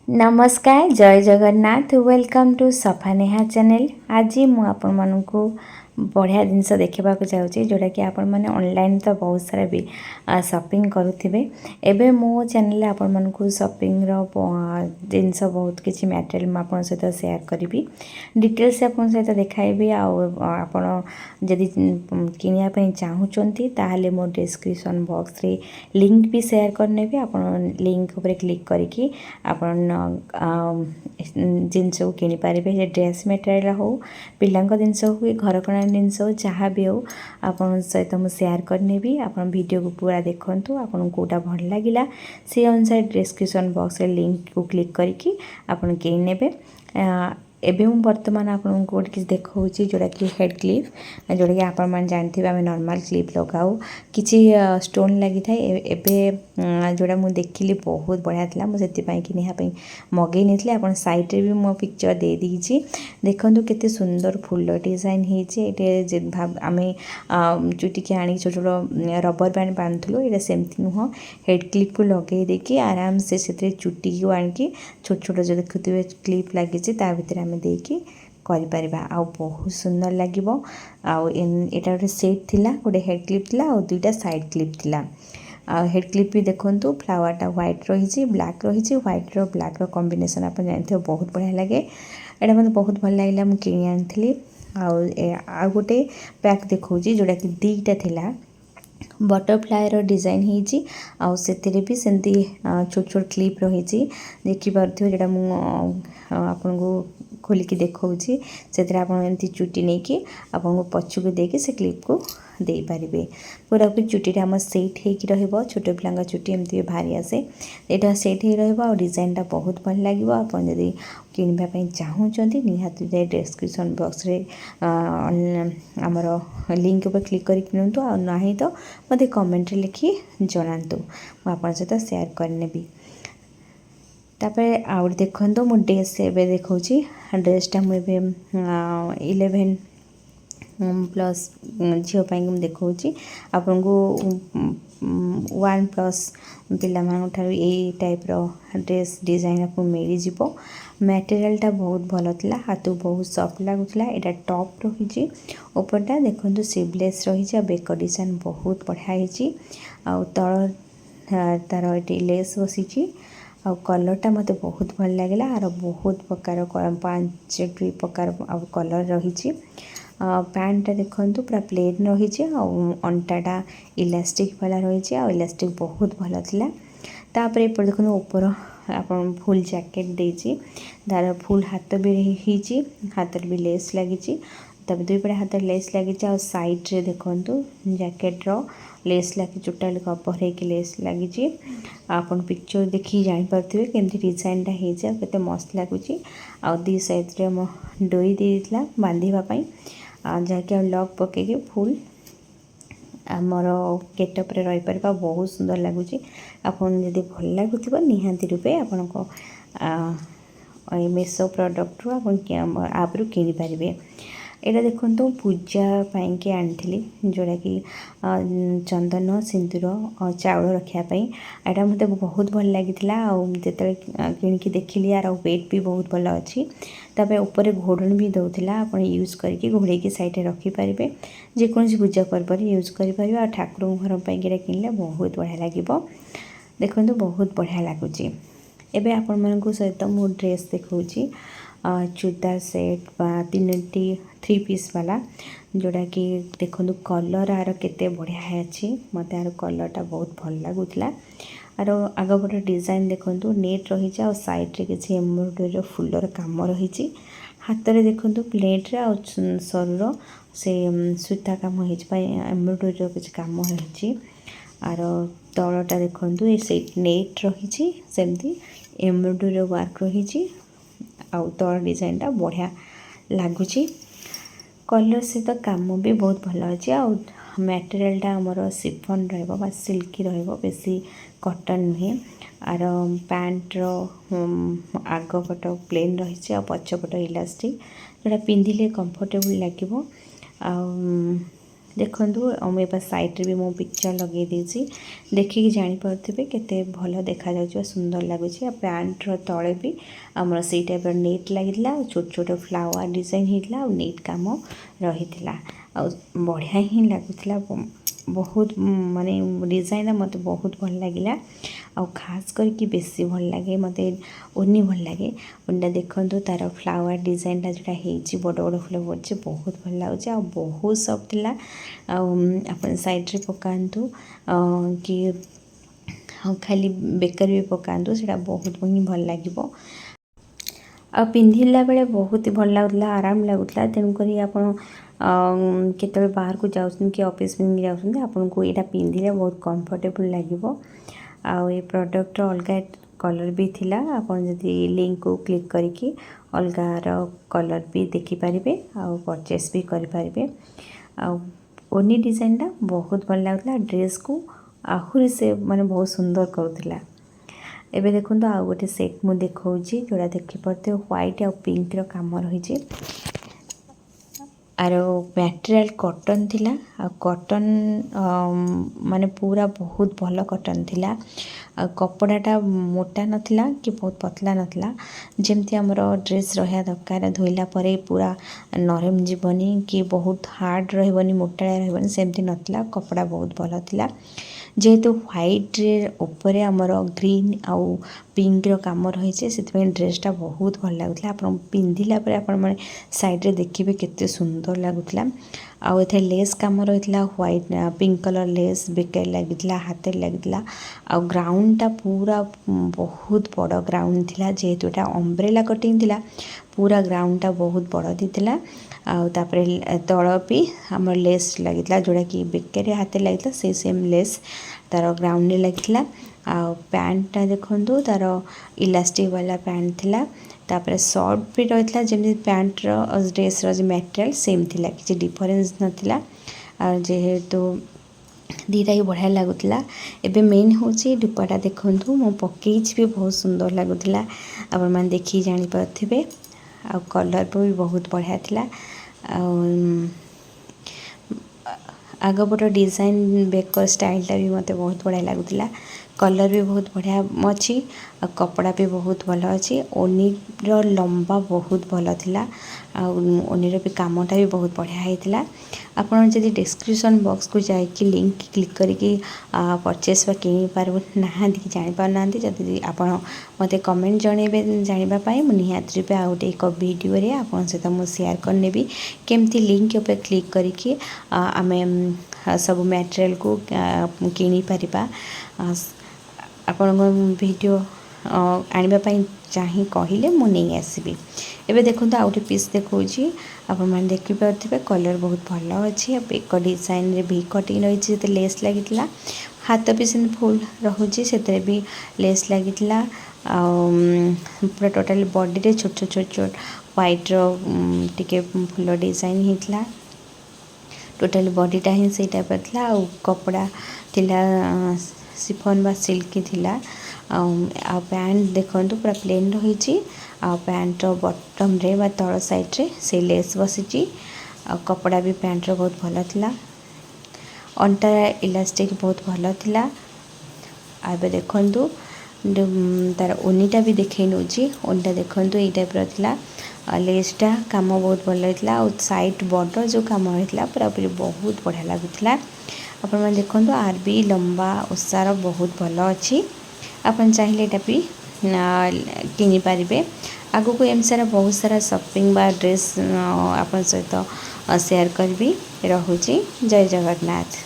नमस्कार जय Jagannath welcome to सफा नेहा चैनल। आज मु आपण मानकु बढ़िया जिनस देखा जाऊँगी जोटा कि आपण मैंने ऑनलाइन तो बहुत सारा भी शॉपिंग करुवे। एबे मो चैनल आपण मानकु शॉपिंग जिनस बहुत किसी मटेरियल मुझे सहित शेयर करी डिटेल्स आपन सहित देखाइबी। आपण जदि किनिया चाहूँगी ताहले मो डिस्क्रिप्शन बॉक्स रे लिंक भी शेयर करनेबी। आपण लिंक उपर क्लिक करके आपण जिनस को किनी पारे ड्रेस मटेरियल हो पिला जिनस हो घरकणा जिनस हो जहाँ भी हो आपण सहित मुझे शेयर करनेबी। आपण वीडियो को पूरा देखंतु आपन कोटा भल लागिला से अनुसार डिस्क्रिप्शन बॉक्स रे लिंक को क्लिक करके आपण किनी नेबे। एबे मु वर्तमान आपन को किसी देखौची जोड़ा कि हेड क्लिप जोड़ा कि आपण मान जानथिबे आमे नॉर्मल क्लिप लगाऊ किछि स्टोन लगी थाए। एबे जोड़ा मु देखिली बहुत बढ़िया थिला मु सेति पई कि नेहा पई मगै नेथले। आपण साइड रे भी मो पिक्चर दे दीची देखंतु केते सुंदर फुल डिजाइन हेची। एटे जे भाब आमे चुटी के आनी छोट छोट रबर बैंड बांधथुलो एटा सेमति नुह हेड क्लिप को लगे देकी आराम से सेते चुटी को आनकी छोट छोट जो देखुथिबे क्लिप लागिची ता भितर आमे देकी करि परिबा आ बहुत सुंदर लागिबो। आ एटा गोटे सेट थिला गोटे हेड क्लिप थिला और दुईटा साइड क्लिप थिला। हेड क्लिप भी देखंतु फ्लावरटा व्हाइट रही ब्लैक रही व्हाइट रो ब्लैक रो कॉम्बिनेशन आप जानते हो बहुत बढ़िया लगे। एटा मते बहुत भल लागला मु किनि आनथिली। आ गोटे पैक देखौची जोड़ा कि दीटा थिला बटरफ्लाई रो डिजाइन हेची आ सेतिरे भी सेंती छोट छोट क्लिप रही देखि पारथिबे जेटा मु आपन को खोलिकी देखौची सेतिरे आपन एंती चुटी नै कि आपन को पछु को देके से क्लिप को दे पारिबे। पूरा भी चुटी रे हम सेट हे कि रहबो छोट पिलांगा चुटी एमती भारी आसे एटा सेट हे रहबो और डिजाइन टा बहुत भल लागिबो। आपन जदी किनबा पई चाहूचंती निहाती जे डिस्क्रिप्शन बॉक्स रे हमर लिंक पर क्लिक करि किनंतु आ नाही तो मते कमेंट रे लिखि जणांतु मु आपन सहित शेयर करनेबी। तापर आउट देखंतु मु ड्रेस एबे देखौची ड्रेसटा मु एबे 11 प्लस झील पाई देखौची आपन को 1+ पिला मान ठार ए टाइप रो ड्रेस डिजाइन आपको मिली जिवो। मटेरियलटा बहुत भल थिला हाथ बहुत सॉफ्ट लागुला। एटा टॉप रही ऊपरटा देखंतु स्लीवलेस रही आ बेक डिजाइन बहुत बढ़िया हेची आ तळ तार एटी लेस बसीची आ कलरटा मते बहुत भल लागला। आर बहुत प्रकार 5 प्रकार कलर रही। पैंटा देखंतु पूरा प्लेन रही अंटाटा इलास्टिक वाला रही आ इलास्टिक बहुत भल थिला। तापर एपर देखंतु ऊपर आपन फुल जैकेट देची तार फुल हाथ भी रही हाथ भी लेस लगी तब दुई पड़े हाथ लेस लगी आ साइड रे देखंतु जैकेट रो लेस लगी टोटल कवर हे कि लेस लगी। आपन पिक्चर देखि जानि परथिबे केमति डिजाइन टा हेजा केते मस्त लागुची। आ दी साइड रे म डोई देइतला बांधीबा पई आ जाके लॉक पके के फुल आमर गेटअप रे रही परबा बहुत सुंदर लगुची। आपन जदि भल लागुथिबो निहांती रूपे आपन को मेसो प्रोडक्ट रो आपन आप रो किनि पारिबे। एटा देखंतु पूजा पाई के आनथिली जोड़ा कि चंदन सिंदूर चाउल रखिया पई एटा मते बहुत भल लागिथिला। आ जेतले किनकी देखिली यार वेट भी बहुत भल अछि। तबे ऊपर घोड़न भी दउथिला आपण यूज करके घोड़े के साइड रे रखी पारिबे जे कोनसी पूजा पर्व यूज करि पारिबे। आ ठाकुर घर पई के किनले बहुत बढ़िया लागिबो। देखंतु बहुत बढ़िया लागुची। एबे आपण मन को सहित मु ड्रेस देखौची चूड़दार सेट बा 3 पीस वाला जोड़ा कि देखो कलर आर केते बढ़िया है अच्छी मत यार कलरटा बहुत भल लगुला। आर आगपटे डिजाइन देखो नेट रही और साइड रे किसी एम्ब्रॉयडरी फुलर काम रही हाथ में देखो प्लेट रे सरुर से सूता काम एम्ब्रॉयडरी किसी काम रही। आर तलटा देखो से नेट रही सेमती एम्ब्रॉयडरी वर्क रही आ तल डिजाइनटा बढ़िया लगुच। कलर सहित काम भी बहुत भल अच्छे आ मटेरियलटा आमर सिफन रहा सिल्की बेसी कटन नुहे। आर पैंट आगपट प्लेन रही पछपट इलास्टिक जोटा पिंधिले कंफर्टेबल लगे। देखूँ मुझे साइड भी मो पिक्चर लगे देसी देखिए जापर केते भल देखा जाउछ सुंदर लगुच पैंट तले भी आमर से टाइप नेट लगी छोट छोट फ्लावर डिजाइन होता नेट कम रही बढ़िया ही लगुला बहुत माने डिजाइन मत बहुत भल लगे आ खास करके बेसी भल लगे मत ओनी भल लगे ओनिटा देखूँ तार फ्लावर डिजाइन जोटा हो बड़ बड़ फुल पड़े बहुत भल लगुच आ बहुत सफ्ट थिला आप साइड रे पकातु कि खाली बेकर भी पकातु से बहुत ही भल लगे आ पिंधिला बेले बहुत ही भल लगुला आराम लगुला तेणुक आप केतबे बाहर को जाउछन कि ऑफिस में जाउछन आपन को एटा पिंधिले बहुत कंफर्टेबल लागिवो आ ये प्रोडक्ट अलग कलर भी थिला आपन जदि लिंक को क्लिक करके अलगार कलर भी देखि पारिबे आ परचेस भी करि पारिबे आ ओनी डिजाइनटा बहुत भल लगुला ड्रेस को आहुरी से माने बहुत सुंदर करुला एबे देखो आ गोटे सेट मु देखौची जोड़ा देखि पड़ते व्हाइट आ पिंक रो काम रही आर मटेरियल कॉटन थिला आ कॉटन माने पूरा बहुत भल कॉटन थिला आ कपड़ाटा मोटा नथिला कि बहुत पतला नथिला जेमती हमर ड्रेस रहा दरकार धोइला परे पूरा नरम जीवनी कि बहुत हार्ड रहबनी मोटा रहबनी सेमती नथिला कपड़ा बहुत भल थिला जेहेतु व्हाइट ऊपर आमर ग्रीन आउ पिंक रो काम रही से ड्रेसटा बहुत भल लगुला आप पिंधिला मैंने साइड रे देखिए केते सुंदर लगुला आउ एथे लेस काम रही white pink colour less baker लगी हाथ लगी आउ ग्राउंडटा पूरा बहुत बड़ ग्राउंड थिला जेहेतु एटा अम्ब्रेला कटिंग थिला पूरा ग्राउंडटा बहुत बड़ थी आउे तल भी आम लेस लगी जोड़ा कि बेकर हाथ लगी से सेम लेस तार ग्राउंड लगी पैंटा देखु तार इलास्टिक वाला पैंट थिला तापर शर्ट भी रही जमी पैंट ड्रेस मटेरियल सेम थिला किसी डिफरेंस नथिला जेहेतु दीटा ही बढ़िया लगुला एबे मेन होची दुपट्टा देखु मो पकेज भी बहुत सुंदर लगुला आपण मैंने देखी जानी पारथिबे आ कलर भी बहुत बढ़िया थिला आगपट डिजाइन बेकर स्टाइलटा भी मत बहुत बढ़िया लगुला कलर भी बहुत बढ़िया अच्छी कपड़ा भी बहुत भल अच्छी ओनीर लंबा बहुत भल थिला ओनीर भी कामटा भी बहुत बढ़िया होता आपड़ जब डिस्क्रिप्शन बॉक्स को जाकि लिंक क्लिक करके परचेस वा किनी पार ना कि जापार ना जदि आप मत कमेंट जनइबे जानापी मुझे निहाती भी आउटे एक वीडियो आप सहित मुझे शेयर करने केमती लिंक उपर क्लिक करके आम सब मटेरियल को किनी पारिबा आपण वीडियो आने चाहे कहले मु नहीं आसबि एबे देखो आउ गोटे पीस देखो आप देखिपे कलर बहुत भल अच्छी एक डिजाइन रे भी कटिंग रही लेस लगी हाथ भी से फुल रोचे से भी लेस लगी पूरा टोटाल बॉडी रे छोट छोट छोट छोट व्हाइट टिके फुल डिजाइन होता टोटाल बॉडीटा ही से टाइप था आ कपड़ा थिला सिफन बा सिल्की थिला आ पैंट देखो पूरा प्लेन रही पैंट बॉटम रे बा तल साइड रे से लेस बसी कपड़ा भी पैंट रो बहुत भल थिला अंटा इलास्टिक बहुत भल थिला आबे देखंतु तार ओनीटा भी देखे नौची ओनीटा देखंतु ये टाइप रो थिला लेसटा काम बहुत भल होता और साइड बॉर्डर जो काम होता पूरा पूरी बहुत बढ़िया लगुला आपण देखो आर भी लंबा ओसार बहुत भल अच्छी आपन चाहिए एटा भी किनी पारिबे आगु को एम सारा बहुत सारा शॉपिंग बा ड्रेस आपन सहित शेयर करबी रहुची जय जगन्नाथ।